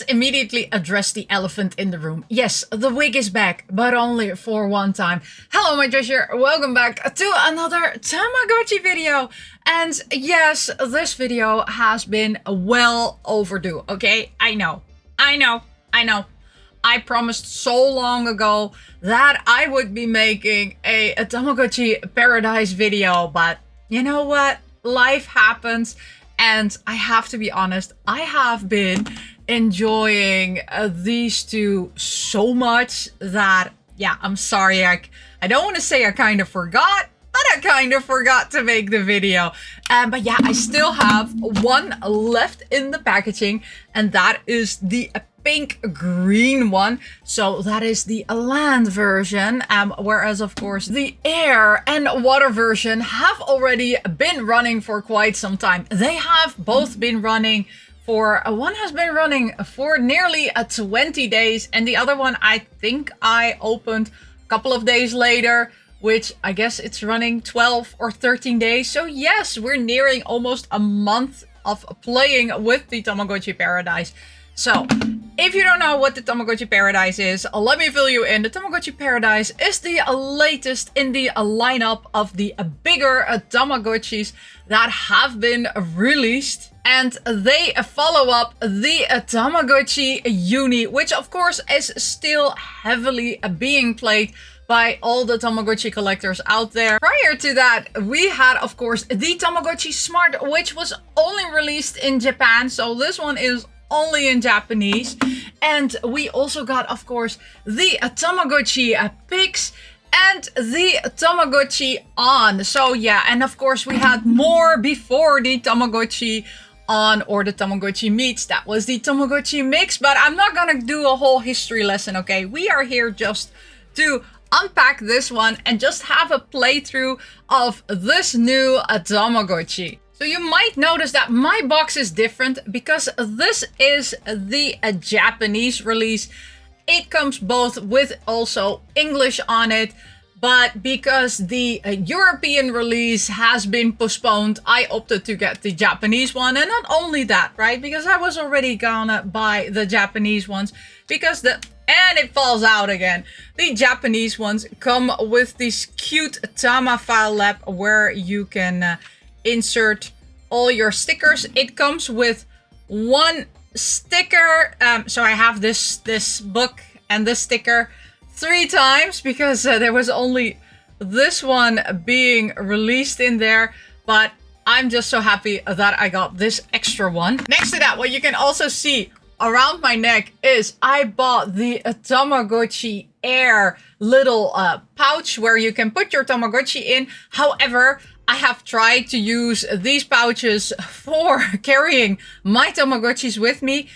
let's immediately address the elephant in the room. Yes, the wig is back, but only for one time. Hello, my treasure. Welcome back to another Tamagotchi video. And yes, this video has been well overdue, okay? I know. I promised so long ago that I would be making a Tamagotchi Paradise video, but you know what? Life happens. And I have to be honest, I have been enjoying these two so much that, yeah, I'm sorry. I don't want to say I kind of forgot, but I kind of forgot to make the video. But yeah, I still have one left in the packaging, and that is the pink green one. So that is the land version, whereas of course the air and water version have already been running for quite some time. They have both been running for, one has been running for nearly 20 days, and the other one I think I opened a couple of days later, which I guess it's running 12 or 13 days. So yes, we're nearing almost a month of playing with the Tamagotchi Paradise. So, if you don't know what the Tamagotchi Paradise is, let me fill you in. The Tamagotchi Paradise is the latest in the lineup of the bigger Tamagotchis that have been released. And they follow up the Tamagotchi Uni, which of course is still heavily being played by all the Tamagotchi collectors out there. Prior to that, we had, of course, the Tamagotchi Smart, which was only released in Japan. So this one is only in Japanese. And we also got, of course, the Tamagotchi Pix and the Tamagotchi On. So yeah, and of course we had more before the Tamagotchi On or the Tamagotchi Meets. That was the Tamagotchi Mix, but I'm not gonna do a whole history lesson, okay? We are here just to unpack this one and just have a playthrough of this new Tamagotchi. So you might notice that my box is different because this is the Japanese release. It comes both with also English on it, but because the European release has been postponed, I opted to get the Japanese one. And not only that, right? Because I was already gonna buy the Japanese ones because and it falls out again. The Japanese ones come with this cute Tama file lab where you can insert all your stickers. It comes with one sticker. So I have this book and this sticker 3 times because there was only this one being released in there. But I'm just so happy that I got this extra one. Next to that, what you can also see around my neck is I bought the Tamagotchi Air little pouch where you can put your Tamagotchi in. However, I have tried to use these pouches for carrying my Tamagotchis with me.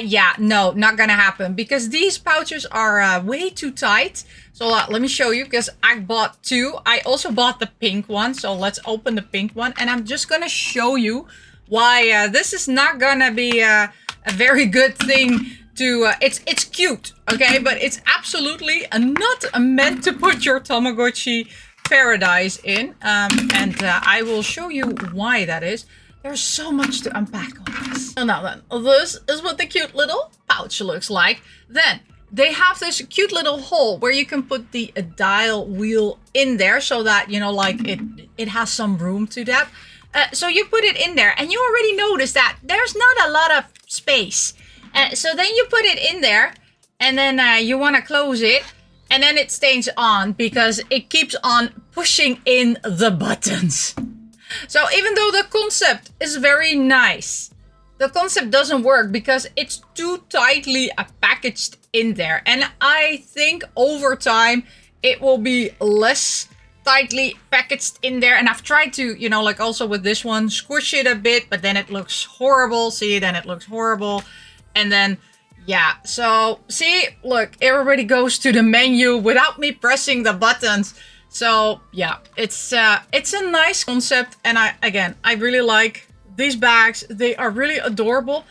Yeah, no, not gonna happen because these pouches are way too tight. So let me show you because I bought 2. I also bought the pink one. So let's open the pink one and I'm just gonna show you why this is not gonna be a very good thing to, it's cute, okay? But it's absolutely not meant to put your Tamagotchi Paradise in. And I will show you why that is. There's so much to unpack on this. So now then, this is what the cute little pouch looks like. Then they have this cute little hole where you can put the dial wheel in there so that, you know, like it has some room to that. So you put it in there and you already notice that there's not a lot of space. So then you put it in there and then you want to close it and then it stays on because it keeps on pushing in the buttons. So even though the concept is very nice, the concept doesn't work because it's too tightly packaged in there. And I think over time it will be less tightly packaged in there. And I've tried to, you know, like also with this one, squish it a bit, but then it looks horrible. See, then it looks horrible. And then, yeah, so see, look, it already goes to the menu without me pressing the buttons. So yeah, it's a nice concept. And I really like these bags. They are really adorable.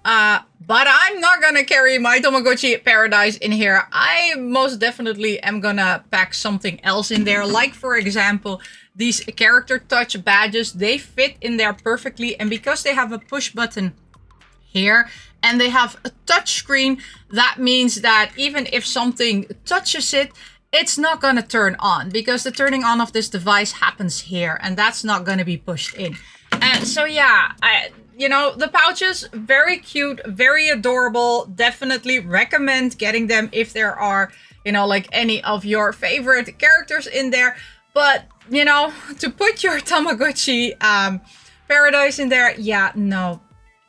But I'm not gonna carry my Tamagotchi Paradise in here. I most definitely am gonna pack something else in there. Like, for example, these character touch badges. They fit in there perfectly. And because they have a push button here and they have a touch screen. That means that even if something touches it, it's not going to turn on, because the turning on of this device happens here, and that's not going to be pushed in. And so yeah, you know, the pouches, very cute, very adorable. Definitely recommend getting them if there are, you know, like any of your favorite characters in there. But, you know, to put your Tamagotchi Paradise in there, yeah, no,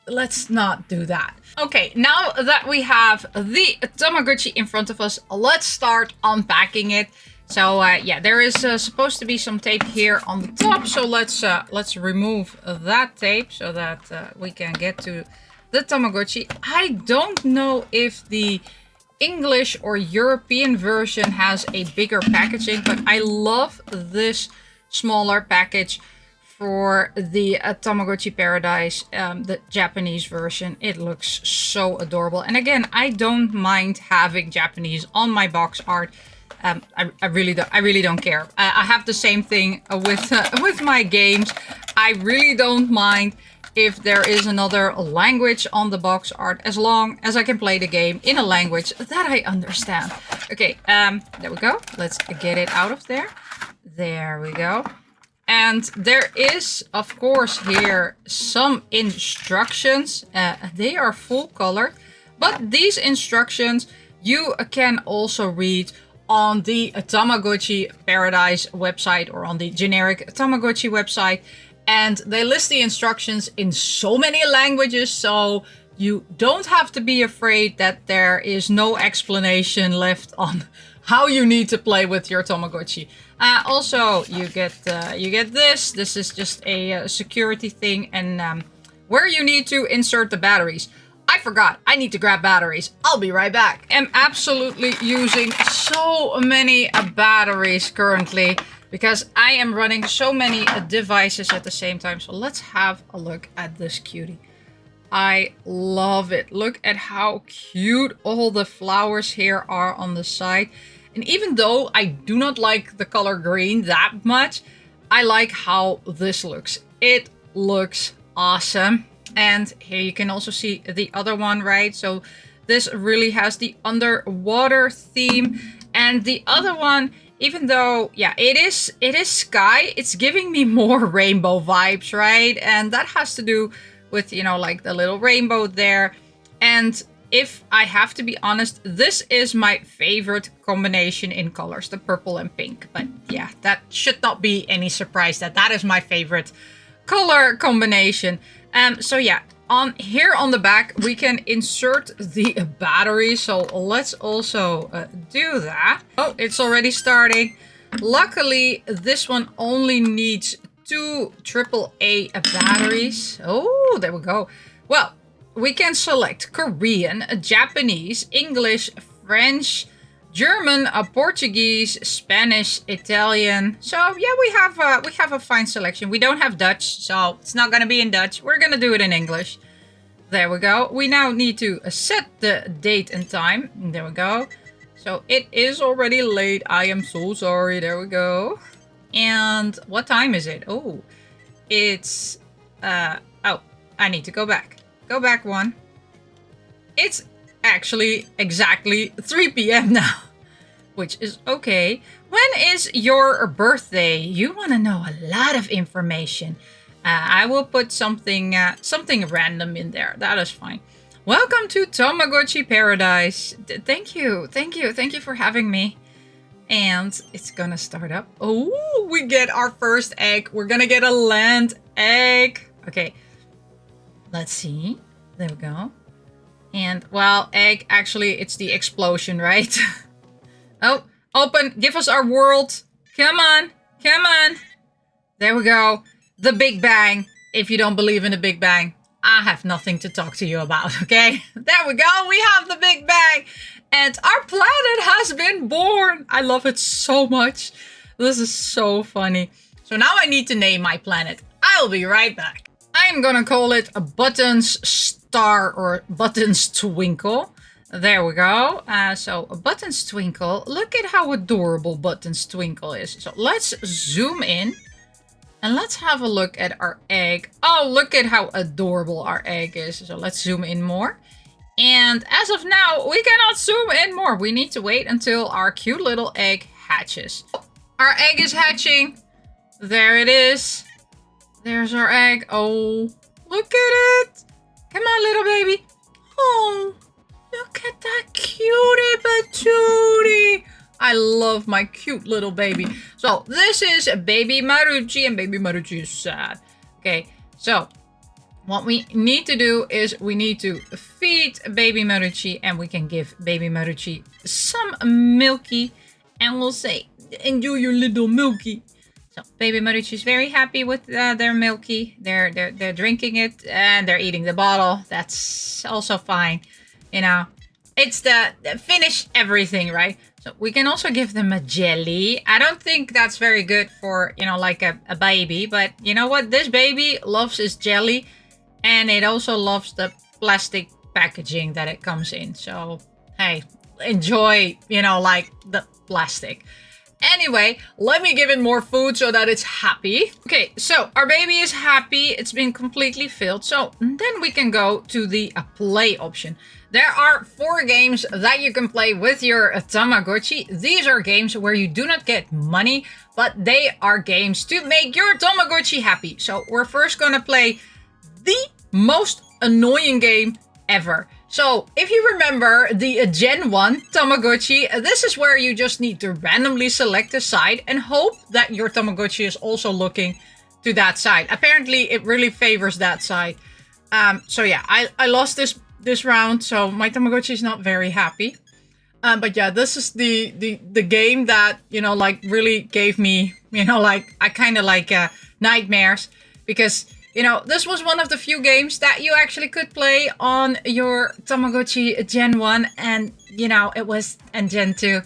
let's not do that. Okay, now that we have the Tamagotchi in front of us, let's start unpacking it. So yeah, there is supposed to be some tape here on the top. So let's remove that tape so that we can get to the Tamagotchi. I don't know if the English or European version has a bigger packaging, but I love this smaller package for the Tamagotchi Paradise, the Japanese version. It looks so adorable. And again, I don't mind having Japanese on my box art. I really don't care. I have the same thing with my games. I really don't mind if there is another language on the box art, as long as I can play the game in a language that I understand. Okay, there we go. Let's get it out of there. There we go. And there is, of course, here some instructions. They are full color, but these instructions you can also read on the Tamagotchi Paradise website or on the generic Tamagotchi website. And they list the instructions in so many languages, so you don't have to be afraid that there is no explanation left on how you need to play with your Tamagotchi. Also, you get this. This is just a security thing, and where you need to insert the batteries. I forgot. I need to grab batteries. I'll be right back. I'm absolutely using so many batteries currently because I am running so many devices at the same time. So let's have a look at this cutie. I love it. Look at how cute all the flowers here are on the side. And even though I do not like the color green that much, I like how this looks. It looks awesome. And here you can also see the other one, right? So this really has the underwater theme. And the other one, even though, yeah, it is sky, it's giving me more rainbow vibes, right? And that has to do with, you know, like the little rainbow there. And if I have to be honest, this is my favorite combination in colors, the purple and pink. But yeah, that should not be any surprise that that is my favorite color combination. So yeah, here on the back, we can insert the battery. So let's also do that. Oh, it's already starting. Luckily, this one only needs 2 AAA batteries. Oh, there we go. Well, we can select Korean, Japanese, English, French, German, Portuguese, Spanish, Italian. So yeah, we have a fine selection. We don't have Dutch, so it's not gonna be in Dutch. We're gonna do it in English. There we go. We now need to set the date and time. There we go. So it is already late. I am so sorry. There we go. And what time is it? Oh, it's oh, I need to go back. Go back one. It's actually exactly 3 p.m. now, which is okay. When is your birthday? You want to know a lot of information. I will put something random in there. That is fine. Welcome to Tamagotchi Paradise. Thank you for having me. And it's gonna start up. Oh, we get our first egg. We're gonna get a land egg. Okay, let's see. There we go. And, well, egg, actually, it's the explosion, right? Oh, open. Give us our world. Come on. Come on. There we go. The Big Bang. If you don't believe in the Big Bang, I have nothing to talk to you about, okay? There we go. We have the Big Bang. And our planet has been born. I love it so much. This is so funny. So now I need to name my planet. I'll be right back. I'm gonna call it a Buttons Star or Buttons Twinkle. There we go. So Buttons Twinkle. Look at how adorable Buttons Twinkle is. So let's zoom in and let's have a look at our egg. Oh, look at how adorable our egg is. So let's zoom in more. And as of now, we cannot zoom in more. We need to wait until our cute little egg hatches. Our egg is hatching. There it is. There's our egg. Oh, look at it. Come on, little baby. Oh, look at that cutie patootie. I love my cute little baby. So this is baby Marucci, and baby Marucci is sad. Okay, so what we need to do is we need to feed baby Marucci, and we can give baby Marucci some milky, and we'll say, enjoy your little milky. So baby Marucci is very happy with their milky. They're drinking it and they're eating the bottle. That's also fine. You know, it's the finish everything, right? So we can also give them a jelly. I don't think that's very good for, you know, like a baby. But you know what? This baby loves his jelly. And it also loves the plastic packaging that it comes in. So, hey, enjoy, you know, like the plastic. Anyway, let me give it more food so that it's happy. Okay, so our baby is happy. It's been completely filled. So then we can go to the play option. There are 4 games that you can play with your Tamagotchi. These are games where you do not get money, but they are games to make your Tamagotchi happy. So we're first gonna play the most annoying game ever. So if you remember the Gen 1 Tamagotchi, this is where you just need to randomly select a side and hope that your Tamagotchi is also looking to that side. Apparently it really favors that side. So yeah, I lost this round, so my Tamagotchi is not very happy. But yeah, this is the game that, you know, like really gave me, you know, like I kind of like nightmares, because you know, this was one of the few games that you actually could play on your Tamagotchi Gen 1. And, you know, it was, and Gen 2.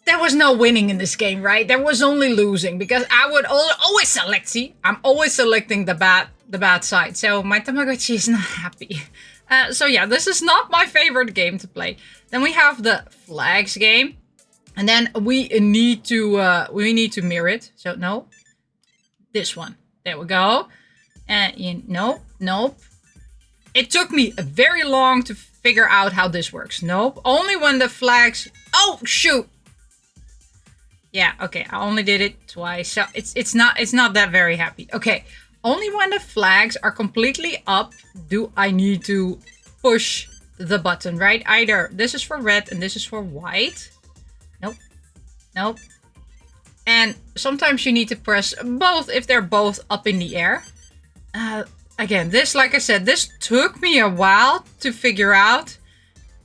There was no winning in this game, right? There was only losing, because I would always select, see? I'm always selecting the bad side. So my Tamagotchi is not happy. So yeah, this is not my favorite game to play. Then we have the flags game. And then we need to mirror it. So no, this one. There we go. And nope. It took me very long to figure out how this works. Nope. Only when the flags... Oh, shoot. Yeah, okay. I only did it twice. So it's not that very happy. Okay. Only when the flags are completely up do I need to push the button, right? Either this is for red and this is for white. Nope. And sometimes you need to press both if they're both up in the air. Again, this, like I said, this took me a while to figure out.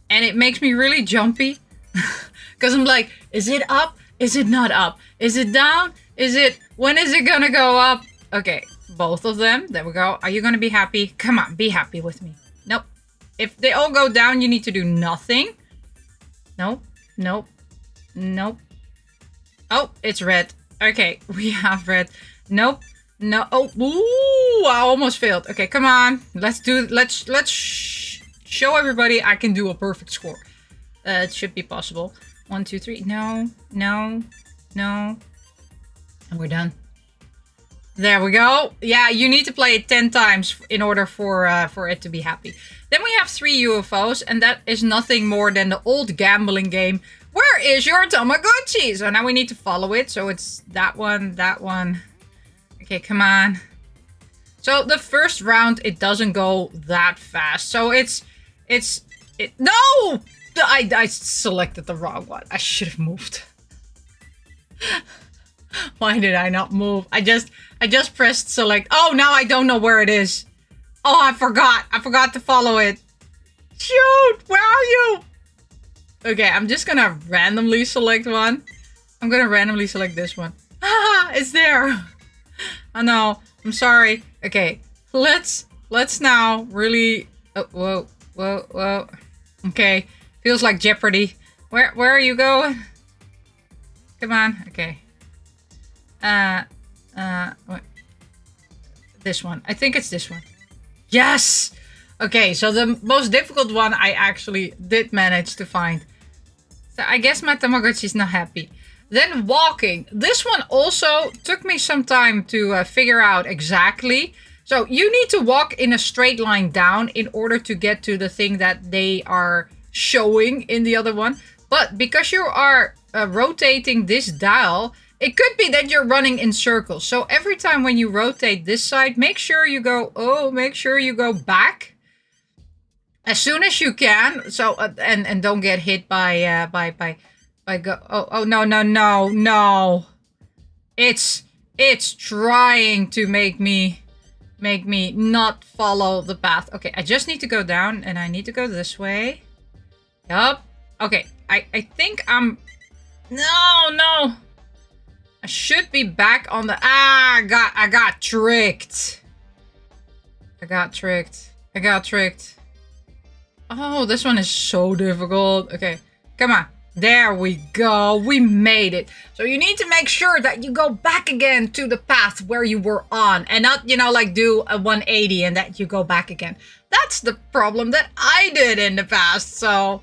And it makes me really jumpy. Because I'm like, is it up? Is it not up? Is it down? When is it gonna go up? Okay, both of them. There we go. Are you gonna be happy? Come on, be happy with me. Nope. If they all go down, you need to do nothing. Nope. Oh, it's red. Okay, we have red. Nope. No. Oh, ooh, I almost failed. Okay, come on. Let's show everybody I can do a perfect score. It should be possible. 1, 2, 3. No. And we're done. There we go. Yeah, you need to play it 10 times in order for it to be happy. Then we have 3 UFOs, and that is nothing more than the old gambling game. Where is your Tamagotchi? So now we need to follow it. So it's that one. Okay, come on. So the first round, it doesn't go that fast. So no! I selected the wrong one. I should have moved. Why did I not move? I just pressed select. Oh, now I don't know where it is. Oh, I forgot to follow it. Shoot, where are you? Okay, I'm just gonna randomly select one. I'm gonna randomly select this one. Ah, it's there. Oh no, I'm sorry. Okay, let's now really... Oh, whoa. Okay, feels like Jeopardy. Where are you going? Come on, okay. What? This one. I think it's this one. Yes! Okay, so the most difficult one I actually did manage to find. So I guess my Tamagotchi is not happy. Then walking. This one also took me some time to figure out exactly. So you need to walk in a straight line down in order to get to the thing that they are showing in the other one. But because you are rotating this dial, it could be that you're running in circles. So every time when you rotate this side, make sure you go back as soon as you can. So and don't get hit by no. It's trying to make me not follow the path. Okay, I just need to go down and I need to go this way. Yup. Okay, I think I'm... No. I should be back on the... I got tricked. I got tricked. Oh, this one is so difficult. Okay, come on. There we go. We made it. So you need to make sure that you go back again to the path where you were on. And not, like do a 180 and that you go back again. That's the problem that I did in the past. So...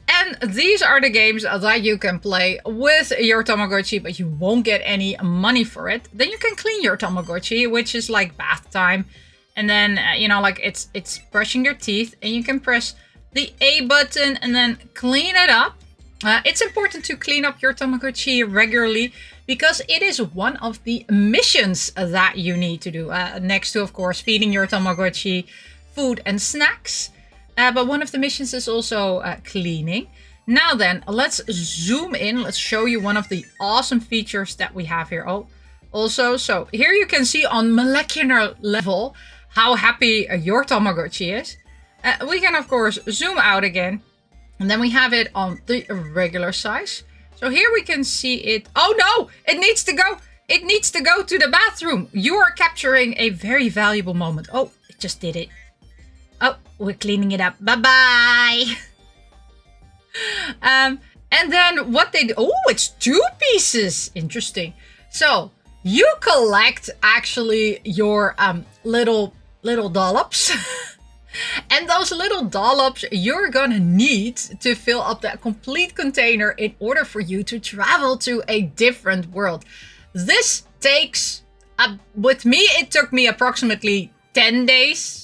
And these are the games that you can play with your Tamagotchi, but you won't get any money for it. Then you can clean your Tamagotchi, which is like bath time. And then, like it's brushing your teeth. And you can press the A button and then clean it up. It's important to clean up your Tamagotchi regularly because it is one of the missions that you need to do. Next to, of course, feeding your Tamagotchi food and snacks. But one of the missions is also cleaning. Now then, let's zoom in. Let's show you one of the awesome features that we have here. Oh, also, so here you can see on molecular level how happy your Tamagotchi is. We can, of course, zoom out again. And then we have it on the regular size. So here we can see it. Oh no, it needs to go. It needs to go to the bathroom. You are capturing a very valuable moment. Oh, it just did it. Oh, we're cleaning it up. Bye-bye. And then what they do... Oh, it's 2 pieces. Interesting. So, you collect actually your little dollops. And those little dollops you're gonna need to fill up that complete container in order for you to travel to a different world. This takes... with me, it took me approximately 10 days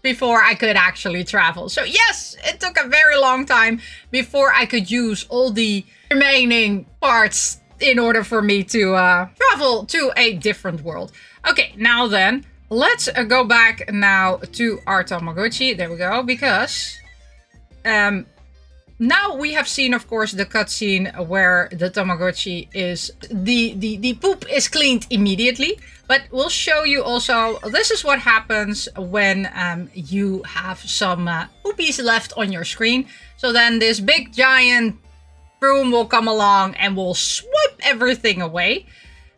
before I could actually travel. So yes, it took a very long time before I could use all the remaining parts in order for me to travel to a different world. Okay, now then, let's go back now to our Tamagotchi. There we go, because now we have seen, of course, the cutscene where the Tamagotchi is... The poop is cleaned immediately. But we'll show you also, this is what happens when you have some poopies left on your screen. So then this big giant broom will come along and will swipe everything away.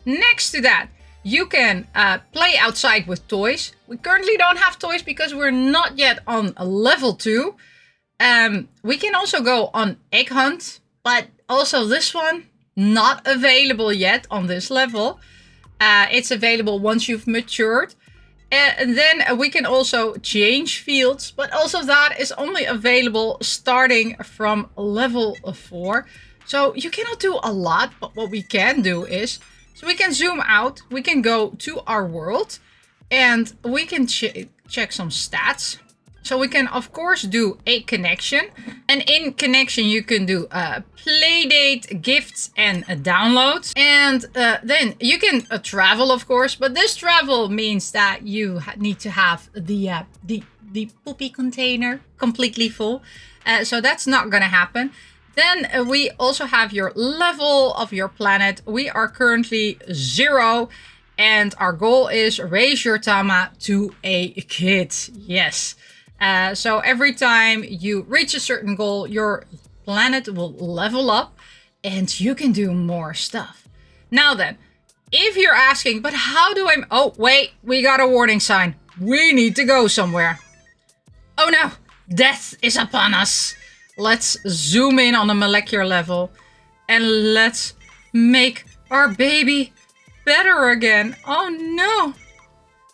Next to that, you can play outside with toys. We currently don't have toys because we're not yet on level 2. We can also go on egg hunt, but also this one, not available yet on this level. It's available once you've matured. And then we can also change fields, but also that is only available starting from level 4. So you cannot do a lot, but what we can do is, so we can zoom out, we can go to our world, and we can check some stats. So we can, of course, do a connection. And in connection, you can do Playdate, gifts, and downloads. And then you can travel, of course. But this travel means that you need to have the poopy container completely full. So that's not going to happen. Then we also have your level of your planet. We are currently 0. And our goal is raise your Tama to a kid. Yes. So every time you reach a certain goal, your planet will level up and you can do more stuff. Now then, if you're asking, but how do I... Oh, wait, we got a warning sign. We need to go somewhere. Oh no, death is upon us. Let's zoom in on a molecular level and let's make our baby better again. Oh no.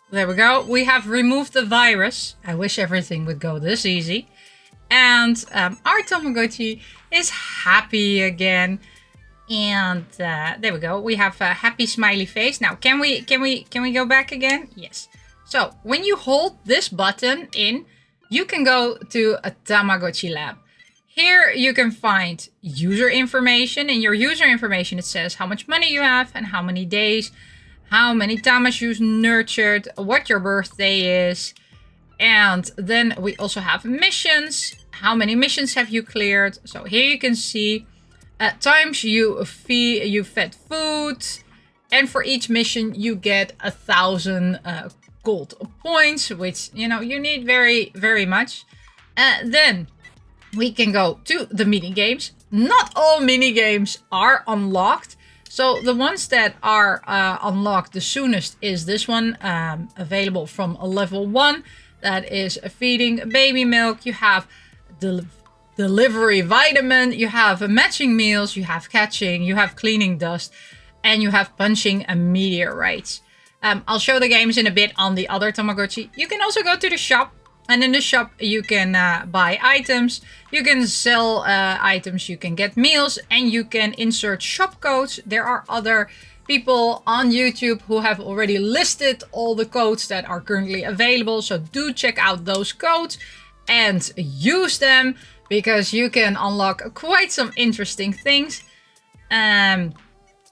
There we go. We have removed the virus. I wish everything would go this easy. And our Tamagotchi is happy again. And there we go. We have a happy smiley face. Now, can we go back again? Yes. So when you hold this button in, you can go to a Tamagotchi lab. Here you can find user information. In your user information, it says how much money you have and how many days, how many Tamas you've nurtured, what your birthday is. And then we also have missions. How many missions have you cleared? So here you can see at times you fed food. And for each mission, you get 1,000 gold points, which, you know, you need very, very much. Then we can go to the mini games. Not all mini games are unlocked. So the ones that are unlocked the soonest is this one, available from a level 1. That is feeding baby milk. You have delivery vitamin. You have matching meals. You have catching. You have cleaning dust. And you have punching meteorites. I'll show the games in a bit on the other Tamagotchi. You can also go to the shop. And in the shop, you can buy items, you can sell items, you can get meals, and you can insert shop codes. There are other people on YouTube who have already listed all the codes that are currently available. So do check out those codes and use them, because you can unlock quite some interesting things.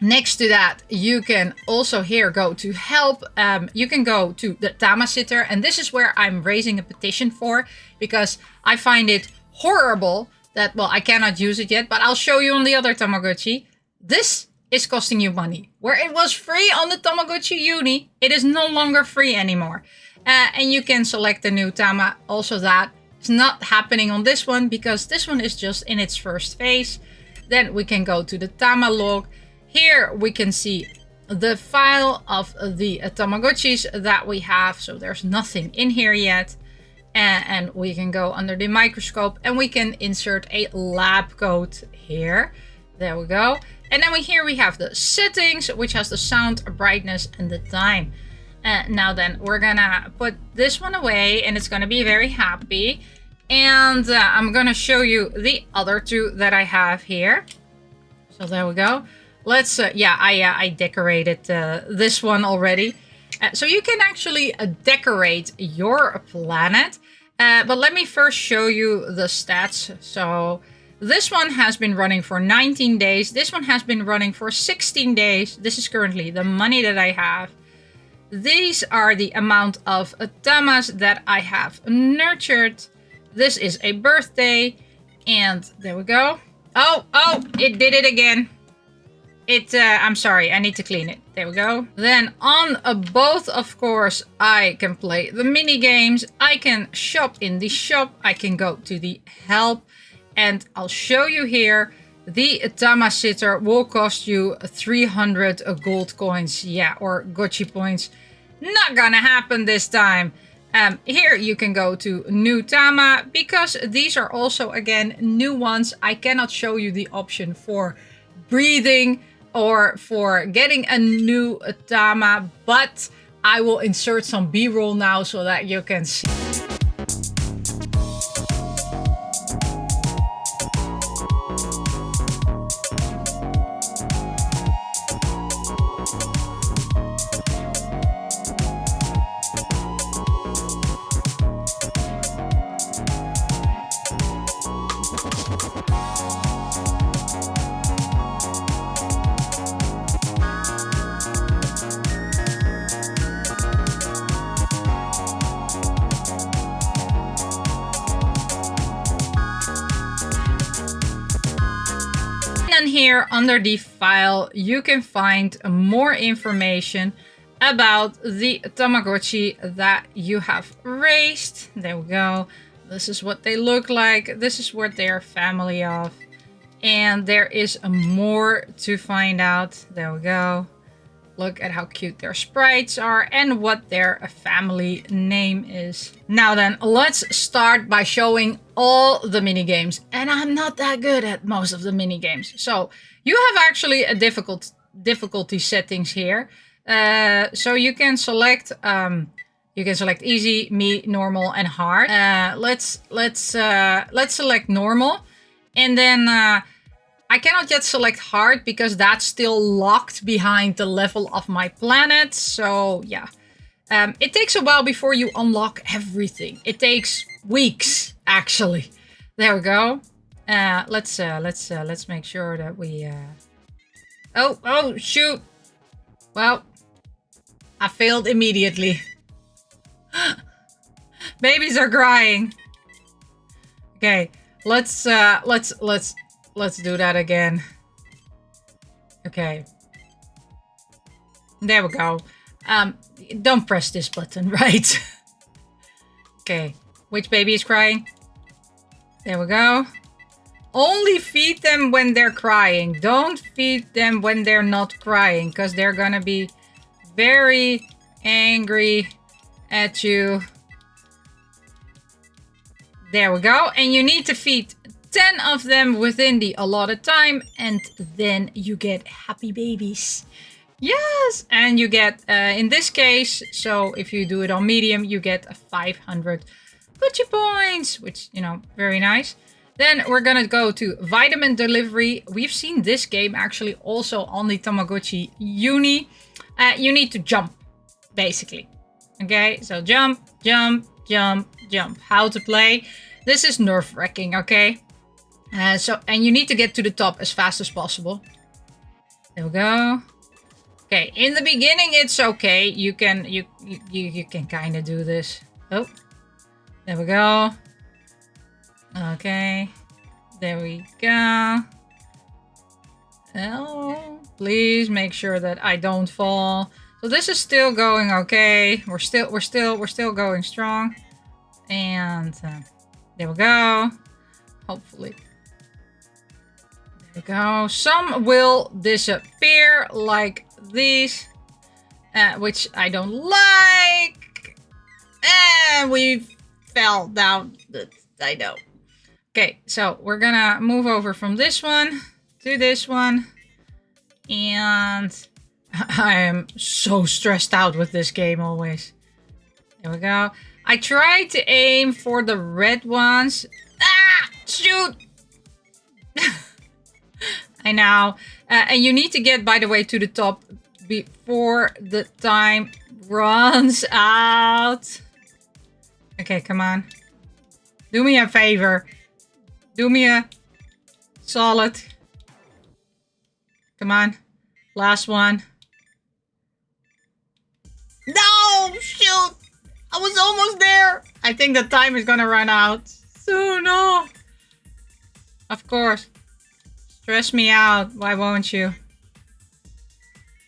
Next to that, you can also here go to help. You can go to the Tama sitter, and this is where I'm raising a petition for, because I find it horrible that, well, I cannot use it yet, but I'll show you on the other Tamagotchi. This is costing you money. Where it was free on the Tamagotchi Uni, it is no longer free anymore. And you can select the new Tama. Also, that is not happening on this one, because this one is just in its first phase. Then we can go to the Tama log. Here we can see the file of the Tamagotchis that we have. So there's nothing in here yet. And we can go under the microscope and we can insert a lab code here. There we go. And then here we have the settings, which has the sound, brightness, and the time. Now then, we're gonna put this one away and it's gonna be very happy. And I'm gonna show you the other two that I have here. So there we go. Let's, I decorated this one already. So you can actually decorate your planet. But let me first show you the stats. So this one has been running for 19 days. This one has been running for 16 days. This is currently the money that I have. These are the amount of Tamas that I have nurtured. This is a birthday. And there we go. Oh, it did it again. I'm sorry, I need to clean it. There we go. Then on both, of course, I can play the mini games. I can shop in the shop. I can go to the help. And I'll show you here. The Tama sitter will cost you 300 gold coins. Yeah, or Gotchi points. Not gonna happen this time. Here you can go to new Tama, because these are also, again, new ones. I cannot show you the option for breathing or for getting a new Tama, but I will insert some B-roll now so that you can see. And here under the file, you can find more information about the Tamagotchi that you have raised. There we go. This is what they look like. This is what they're family of. And there is more to find out. There we go. Look at how cute their sprites are and what their family name is. Now then, let's start by showing all the mini games. And I'm not that good at most of the mini games. So you have actually a difficulty settings here. So you can select easy, normal, and hard. Let's select normal, and then I cannot yet select hard because that's still locked behind the level of my planet. So yeah, It takes a while before you unlock everything. It takes weeks, actually. There we go. Let's make sure that we. Oh shoot! Well, I failed immediately. Babies are crying. Okay, let's do that again. Okay. There we go. Don't press this button, right? Okay. Which baby is crying? There we go. Only feed them when they're crying. Don't feed them when they're not crying, because they're gonna be very angry at you. There we go. And you need to feed 10 of them within the allotted time, and then you get happy babies. Yes! And you get, in this case, so if you do it on medium, you get 500 Gucci points, which, you know, very nice. Then we're gonna go to vitamin delivery. We've seen this game actually also on the Tamagotchi Uni. You need to jump, basically. Okay, so jump, jump, jump, jump. How to play. This is nerve-wracking, okay? And you need to get to the top as fast as possible. There we go. Okay, in the beginning it's okay. You can kind of do this. Oh, there we go. Okay, there we go. Oh, please make sure that I don't fall. So this is still going okay. We're still going strong. And there we go. Hopefully. There we go. Some will disappear like these, which I don't like. And we fell down. I know. Okay, so we're gonna move over from this one to this one. And I am so stressed out with this game always. There we go. I tried to aim for the red ones. Ah! Shoot! I know. And you need to get, by the way, to the top before the time runs out. Okay, come on. Do me a favor. Do me a solid. Come on. Last one. No! Shoot! I was almost there. I think the time is gonna run out soon. No. Of course. Stress me out. Why won't you?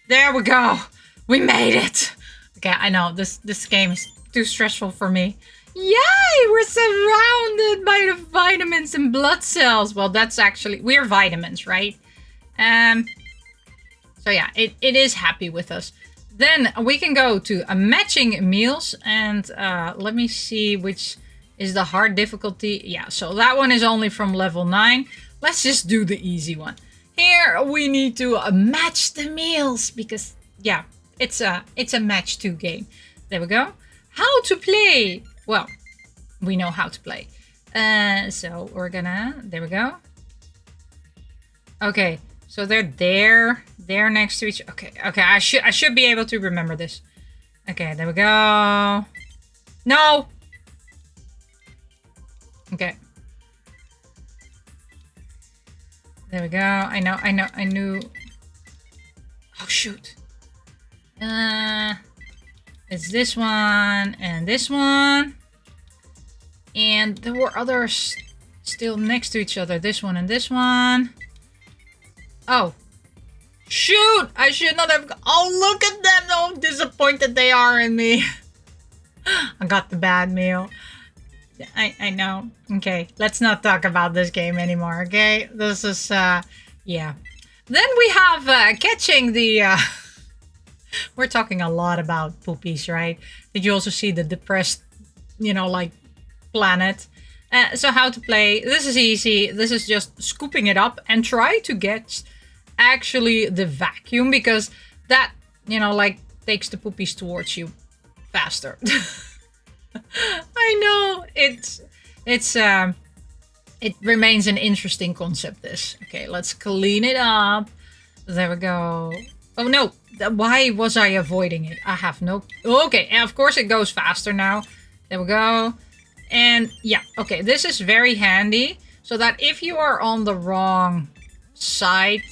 There we go. We made it. Okay, I know. This game is too stressful for me. Yay! We're surrounded by the vitamins and blood cells. Well, that's actually... We're vitamins, right? So yeah, it is happy with us. Then we can go to matching meals. And let me see which is the hard difficulty. Yeah, so that one is only from level 9. Let's just do the easy one. Here we need to match the meals. Because, yeah, it's a match 2 game. There we go. How to play... Well, we know how to play. So we're gonna... There we go. Okay, so they're there. They're next to each... Okay, I should be able to remember this. Okay, there we go. No! Okay. There we go. I knew... Oh, shoot. It's this one and this one. And there were others still next to each other. This one and this one. Oh. Shoot! I should not have... Oh, look at them! How disappointed they are in me. I got the bad meal. I know. Okay, let's not talk about this game anymore, okay? This is, yeah. Then we have catching the... We're talking a lot about poopies, right? Did you also see the depressed, you know, like, planet? So how to play. This is easy. This is just scooping it up and try to get actually the vacuum, because that, you know, like, takes the poopies towards you faster. I know. It remains an interesting concept, this. Okay, let's clean it up. There we go. Oh no, why was I avoiding it? I have no... Okay, and of course it goes faster now. There we go. And yeah, okay, this is very handy. So that if you are on the wrong side,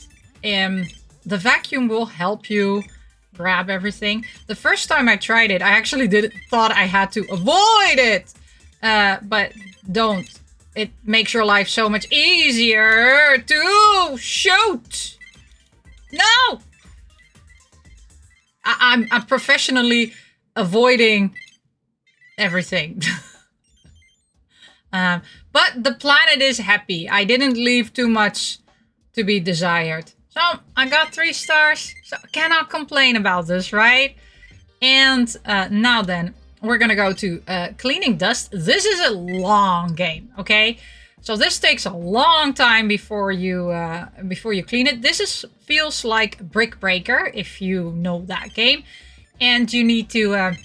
the vacuum will help you grab everything. The first time I tried it, I actually thought I had to avoid it. But don't. It makes your life so much easier to shoot. No! I'm professionally avoiding everything. But the planet is happy. I didn't leave too much to be desired. So I got 3 stars. So I cannot complain about this, right? And now then, we're gonna go to cleaning dust. This is a long game, okay? So this takes a long time before you clean it. This feels like Brick Breaker, if you know that game, and you need to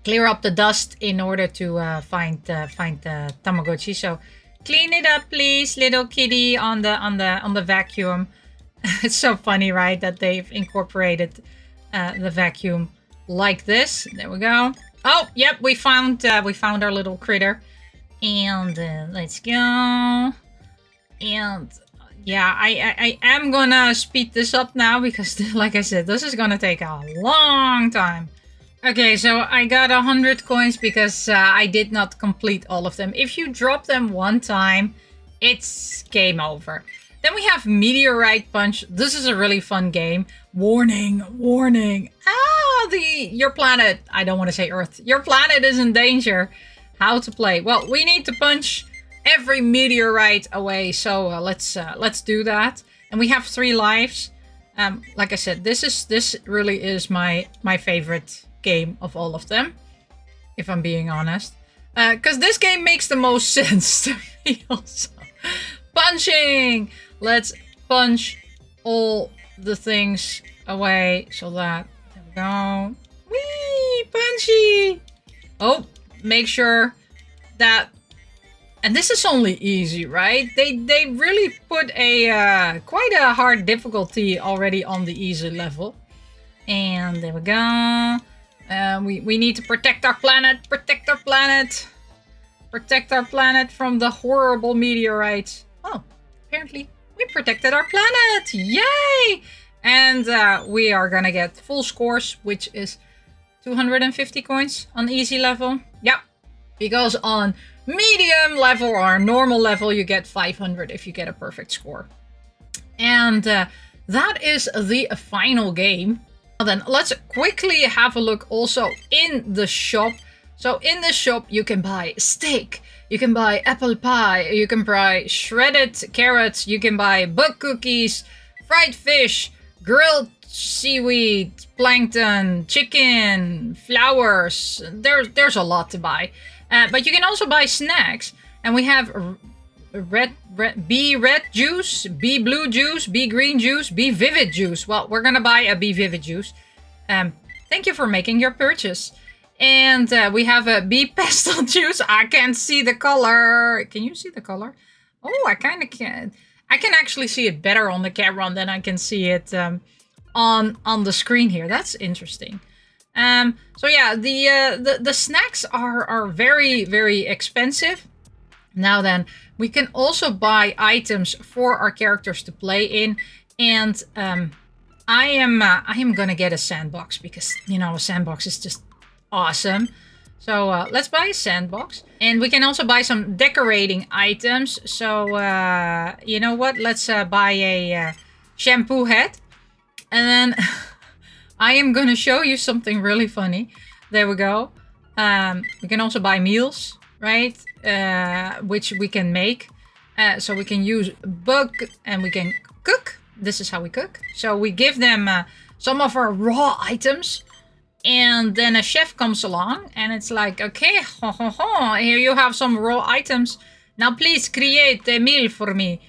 clear up the dust in order to find the Tamagotchi. So clean it up, please, little kitty, on the vacuum. It's so funny, right, that they've incorporated the vacuum like this. There we go. Oh, yep, we found our little critter. And let's go. And yeah, I am gonna speed this up now because, like I said, this is gonna take a long time. Okay, so I got 100 coins because I did not complete all of them. If you drop them one time, it's game over. Then we have Meteorite Punch. This is a really fun game. Warning, warning. Your planet, I don't want to say Earth. Your planet is in danger. How to play? Well, we need to punch every meteorite away. So let's do that. And we have 3 lives. Like I said, this really is my favorite game of all of them, if I'm being honest. Because this game makes the most sense to me also. Punching! Let's punch all the things away so that... There we go. Whee! Punchy! Oh, make sure that... And this is only easy, right? They really put a quite a hard difficulty already on the easy level. And there we go. We need to protect our planet. Protect our planet. Protect our planet from the horrible meteorites. Oh, apparently we protected our planet. Yay! And we are gonna get full scores, which is 250 coins on easy level. Yep. Because on medium level or normal level, you get 500 if you get a perfect score. And that is the final game. Now then, let's quickly have a look also in the shop. So in the shop, you can buy steak, you can buy apple pie, you can buy shredded carrots, you can buy bug cookies, fried fish, grilled seaweed, plankton, chicken, flowers. There's a lot to buy. But you can also buy snacks. And we have Be red juice, Be blue juice, Be green juice, Be vivid juice. Well, we're gonna buy a Be vivid juice. Thank you for making your purchase. And we have a Be pastel juice. I can't see the color. Can you see the color? Oh, I kind of can. I can actually see it better on the camera than I can see it on the screen here. That's interesting. So yeah, the snacks are very, very expensive. Now then, we can also buy items for our characters to play in, and I am gonna get a sandbox because, you know, a sandbox is just awesome. So let's buy a sandbox, and we can also buy some decorating items. So you know what? Let's buy a shampoo head, and then I am gonna show you something really funny. There we go. We can also buy meals, right? Which we can make. So we can use bug and we can cook. This is how we cook. So we give them some of our raw items. And then a chef comes along and it's like, okay, here you have some raw items. Now please create a meal for me.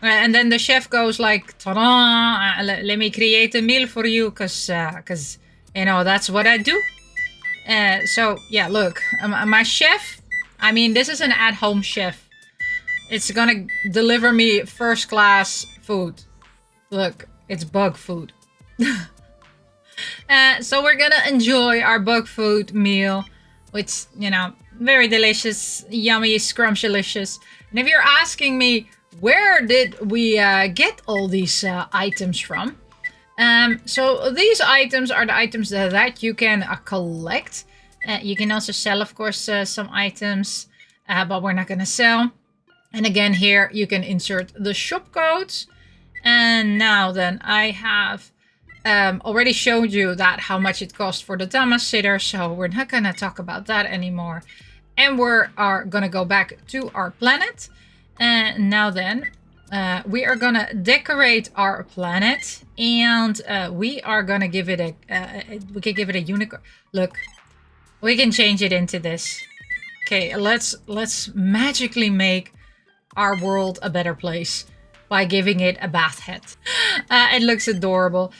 And then the chef goes like, ta-da, let me create a meal for you, because you know, that's what I do. So yeah, look, my chef, I mean, this is an at-home chef. It's gonna deliver me first-class food. Look, it's bug food. So we're gonna enjoy our bug food meal, which, you know, very delicious, yummy, scrumptious. And if you're asking me, where did we get all these items from? So these items are the items that you can collect. You can also sell, of course, some items, but we're not gonna sell. And again, here you can insert the shop codes. And now then, I have already showed you that how much it cost for the Tama sitter, so we're not gonna talk about that anymore. And we are gonna go back to our planet. And now then, we are gonna decorate our planet, and we are gonna give it we can give it a unicorn. Look, we can change it into this. Okay, let's magically make our world a better place by giving it a bath head. It looks adorable.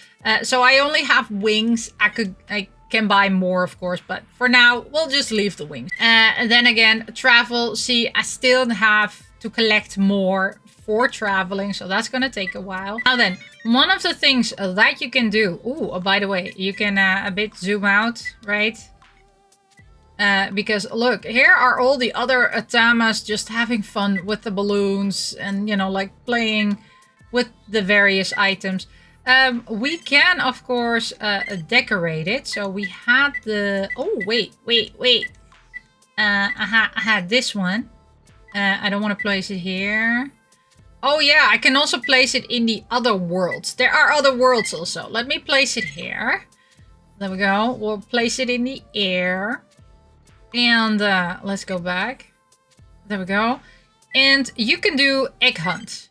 So I only have wings. I can buy more, of course, but for now we'll just leave the wings. And then again, travel. See, I still have to collect more for traveling, so that's gonna take a while. Now then, one of the things that you can do. Oh, by the way, you can a bit zoom out, right? Because look, here are all the other Tamas just having fun with the balloons and, you know, like playing with the various items. We can, of course, decorate it. So we had the... Oh, wait. I had this one. I don't want to place it here. Oh, yeah, I can also place it in the other worlds. There are other worlds also. Let me place it here. There we go. We'll place it in the air. And let's go back. There we go. And you can do egg hunt.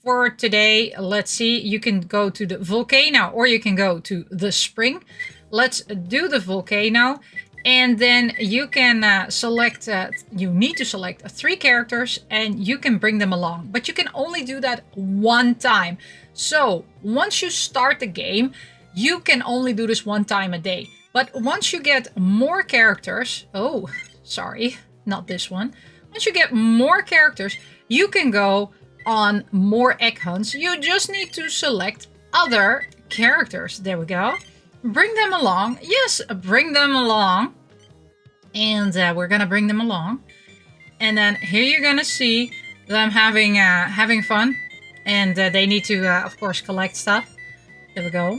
For today, let's see. You can go to the volcano or you can go to the spring. Let's do the volcano. And then you can select, you need to select 3 characters and you can bring them along. But you can only do that one time. So once you start the game, you can only do this one time a day. But once you get more characters, oh, sorry, not this one. Once you get more characters, you can go on more egg hunts. You just need to select other characters. There we go. Bring them along. Yes, bring them along. And we're going to bring them along. And then here you're going to see them having fun. And they need to, of course, collect stuff. There we go.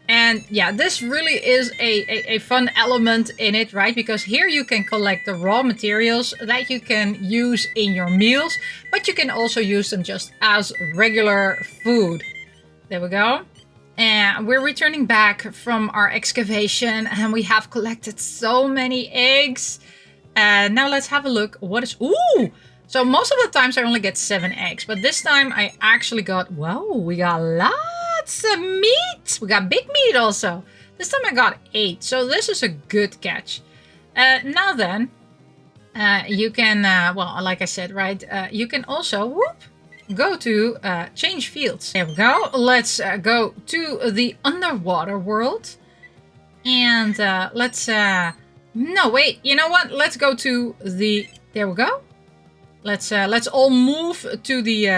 And yeah, this really is a fun element in it, right? Because here you can collect the raw materials that you can use in your meals, but you can also use them just as regular food. There we go. And we're returning back from our excavation and we have collected so many eggs. Now let's have a look. What is... Ooh! So most of the times I only get 7 eggs, but this time I actually got... Whoa, we got lots of meat. We got big meat also. This time I got 8, so this is a good catch. Now then, you can, well, like I said, right, you can also, go to change fields. There we go. Let's go to the underwater world. And let's, no, wait, you know what? Let's go to the, there we go. Let's all move to the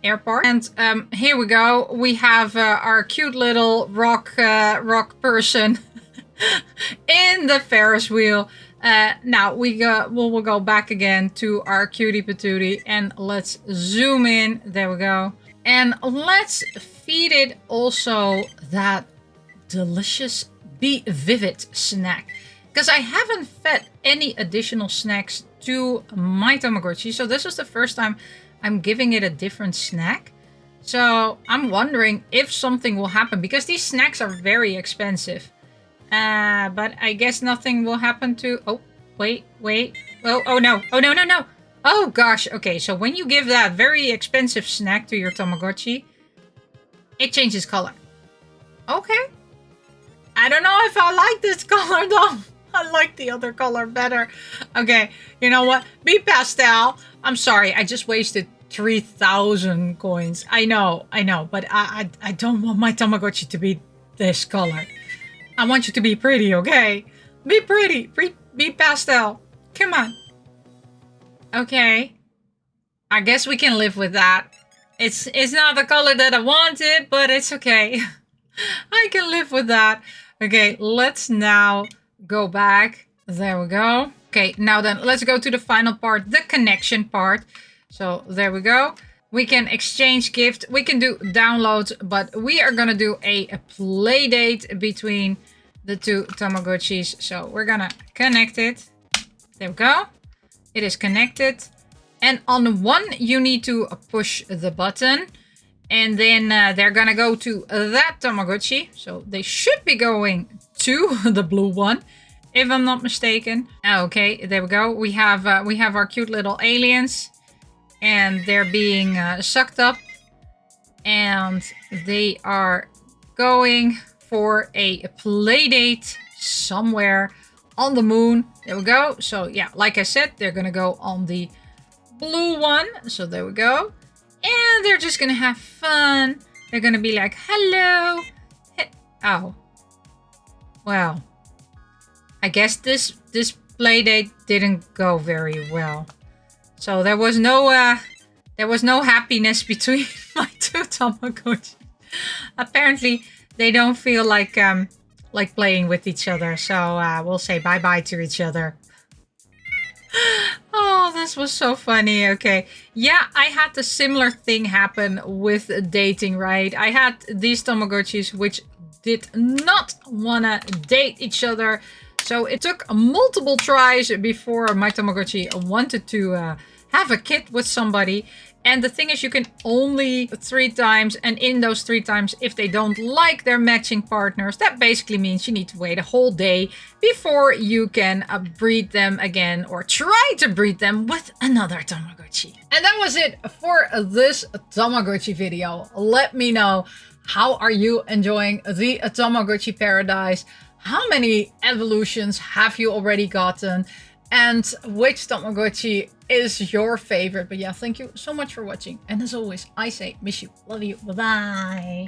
air part. And here we go. We have our cute little rock person in the Ferris wheel. Now we'll go back again to our cutie patootie and let's zoom in. There we go. And let's feed it also that delicious Be Vivid snack. Because I haven't fed any additional snacks to my Tamagotchi. So this is the first time I'm giving it a different snack. So I'm wondering if something will happen. Because these snacks are very expensive. But I guess nothing will happen to... Oh, wait. Oh no. No. Oh gosh. Okay, so when you give that very expensive snack to your Tamagotchi, it changes color. Okay. I don't know if I like this color though. I like the other color better. Okay, you know what? Be pastel. I'm sorry, I just wasted 3,000 coins. I know, but I don't want my Tamagotchi to be this color. I want you to be pretty, okay? Be pretty. Be pastel. Come on. Okay. I guess we can live with that. It's not the color that I wanted, but it's okay. I can live with that. Okay, let's now go back. There we go. Okay, now then, let's go to the final part, the connection part. So there we go. We can exchange gift. We can do downloads, but we are gonna do a play date between the two Tamagotchis. So we're gonna connect it. There we go. It is connected. And on one, you need to push the button. And then they're gonna go to that Tamagotchi. So they should be going to the blue one, if I'm not mistaken. Okay, there we go. We have our cute little aliens. And they're being sucked up. And they are going for a play date somewhere on the moon. There we go. So yeah, like I said, they're gonna go on the blue one. So there we go. And they're just gonna have fun. They're gonna be like, hello. Oh. Well. I guess this play date didn't go very well. So there was no happiness between my two Tamagotchi. Apparently, they don't feel like playing with each other. So we'll say bye-bye to each other. Oh, this was so funny. Okay. Yeah, I had a similar thing happen with dating, right? I had these Tamagotchis which did not want to date each other. So it took multiple tries before my Tamagotchi wanted to have a kid with somebody. And the thing is, you can only 3 times. And in those 3 times, if they don't like their matching partners, that basically means you need to wait a whole day before you can breed them again or try to breed them with another Tamagotchi. And that was it for this Tamagotchi video. Let me know, how are you enjoying the Tamagotchi Paradise? How many evolutions have you already gotten? And which Tamagotchi is your favorite? But yeah, thank you so much for watching. And as always, I say, miss you, love you, bye-bye.